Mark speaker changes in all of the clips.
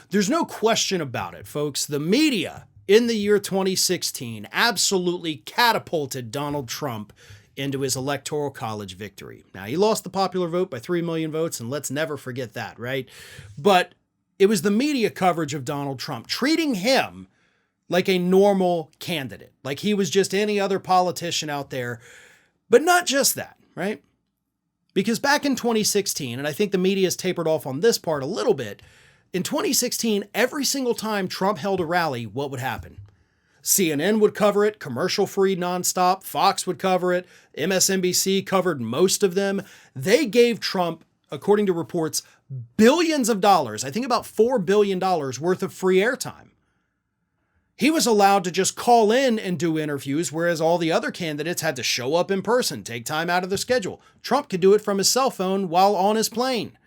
Speaker 1: There's no question about it, folks. The media in the year 2016 absolutely catapulted Donald Trump into his electoral college victory. Now, he lost the popular vote by 3 million votes, and let's never forget that, right? But it was the media coverage of Donald Trump, treating him like a normal candidate, like he was just any other politician out there. But not just that, right? Because back in 2016, and I think the media has tapered off on this part a little bit, in 2016, every single time Trump held a rally, what would happen? CNN would cover it, commercial-free nonstop, Fox would cover it, MSNBC covered most of them. They gave Trump, according to reports, billions of dollars, I think about $4 billion worth of free airtime. He was allowed to just call in and do interviews, whereas all the other candidates had to show up in person, take time out of their schedule. Trump could do it from his cell phone while on his plane.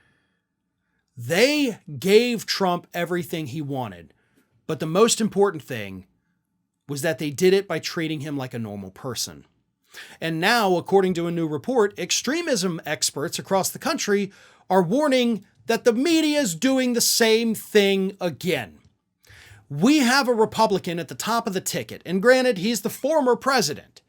Speaker 1: They gave Trump everything he wanted. But the most important thing was that they did it by treating him like a normal person. And now, according to a new report, extremism experts across the country are warning that the media is doing the same thing again. We have a Republican at the top of the ticket, and granted, he's the former president,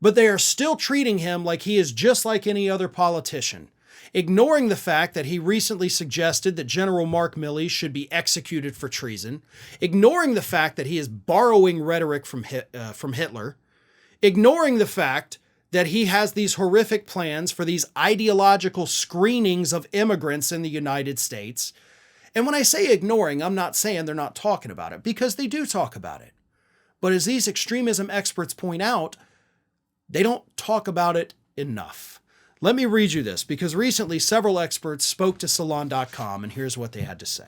Speaker 1: but they are still treating him like he is just like any other politician, ignoring the fact that he recently suggested that General Mark Milley should be executed for treason, ignoring the fact that he is borrowing rhetoric from Hitler, ignoring the fact that he has these horrific plans for these ideological screenings of immigrants in the United States. And when I say ignoring, I'm not saying they're not talking about it, because they do talk about it. But as these extremism experts point out, they don't talk about it enough. Let me read you this, because recently several experts spoke to Salon.com, and here's what they had to say.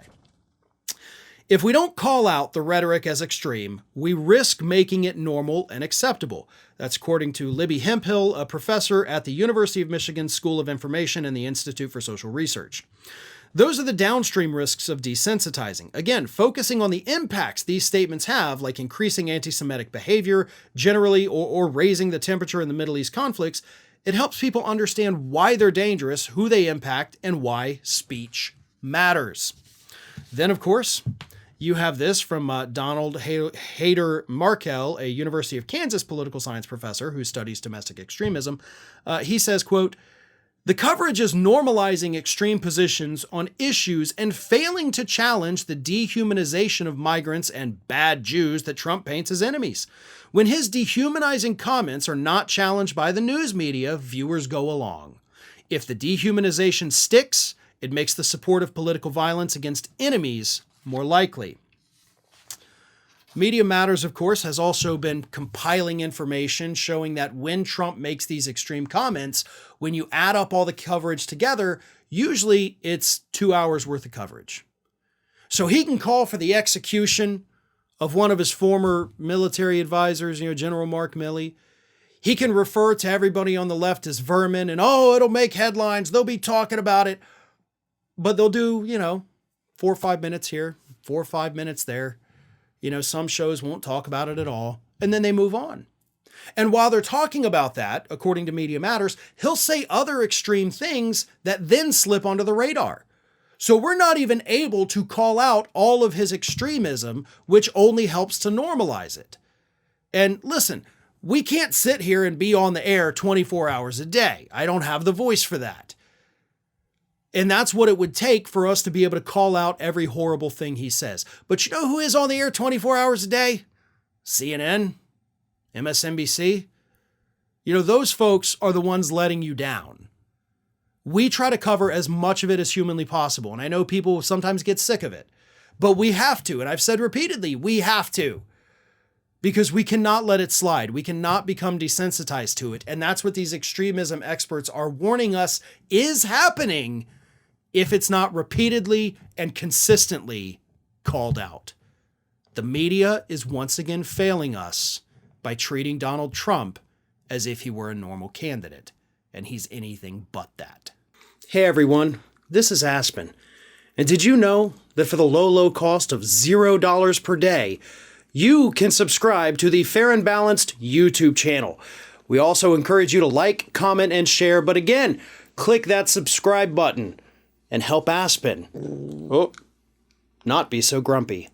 Speaker 1: If we don't call out the rhetoric as extreme, we risk making it normal and acceptable. That's according to Libby Hemphill, a professor at the University of Michigan School of Information and the Institute for Social Research. Those are the downstream risks of desensitizing. Again, focusing on the impacts these statements have, like increasing anti-Semitic behavior generally or raising the temperature in the Middle East conflicts, it helps people understand why they're dangerous, who they impact, and why speech matters. Then, of course, you have this from Donald Hayder Markel, a University of Kansas political science professor who studies domestic extremism. He says, quote, "The coverage is normalizing extreme positions on issues and failing to challenge the dehumanization of migrants and bad Jews that Trump paints as enemies. When his dehumanizing comments are not challenged by the news media, viewers go along. If the dehumanization sticks, it makes the support of political violence against enemies more likely." Media Matters, of course, has also been compiling information showing that when Trump makes these extreme comments, when you add up all the coverage together, usually it's 2 hours worth of coverage. So he can call for the execution of one of his former military advisors, General Mark Milley. He can refer to everybody on the left as vermin and, it'll make headlines. They'll be talking about it. But they'll do, 4 or 5 minutes here, 4 or 5 minutes there. Some shows won't talk about it at all, and then they move on. And while they're talking about that, according to Media Matters, he'll say other extreme things that then slip onto the radar. So we're not even able to call out all of his extremism, which only helps to normalize it. And listen, we can't sit here and be on the air 24 hours a day. I don't have the voice for that. And that's what it would take for us to be able to call out every horrible thing he says. But you know who is on the air 24 hours a day? CNN, MSNBC. Those folks are the ones letting you down. We try to cover as much of it as humanly possible. And I know people sometimes get sick of it, but we have to. And I've said repeatedly, we have to. Because we cannot let it slide. We cannot become desensitized to it. And that's what these extremism experts are warning us is happening if it's not repeatedly and consistently called out. The media is once again failing us by treating Donald Trump as if he were a normal candidate, and he's anything but that. Hey everyone, this is Aspen. And did you know that for the low cost of $0 per day, you can subscribe to the Fair and Balanced YouTube channel. We also encourage you to like, comment, and share, but again, click that subscribe button and help Aspen. not be so grumpy.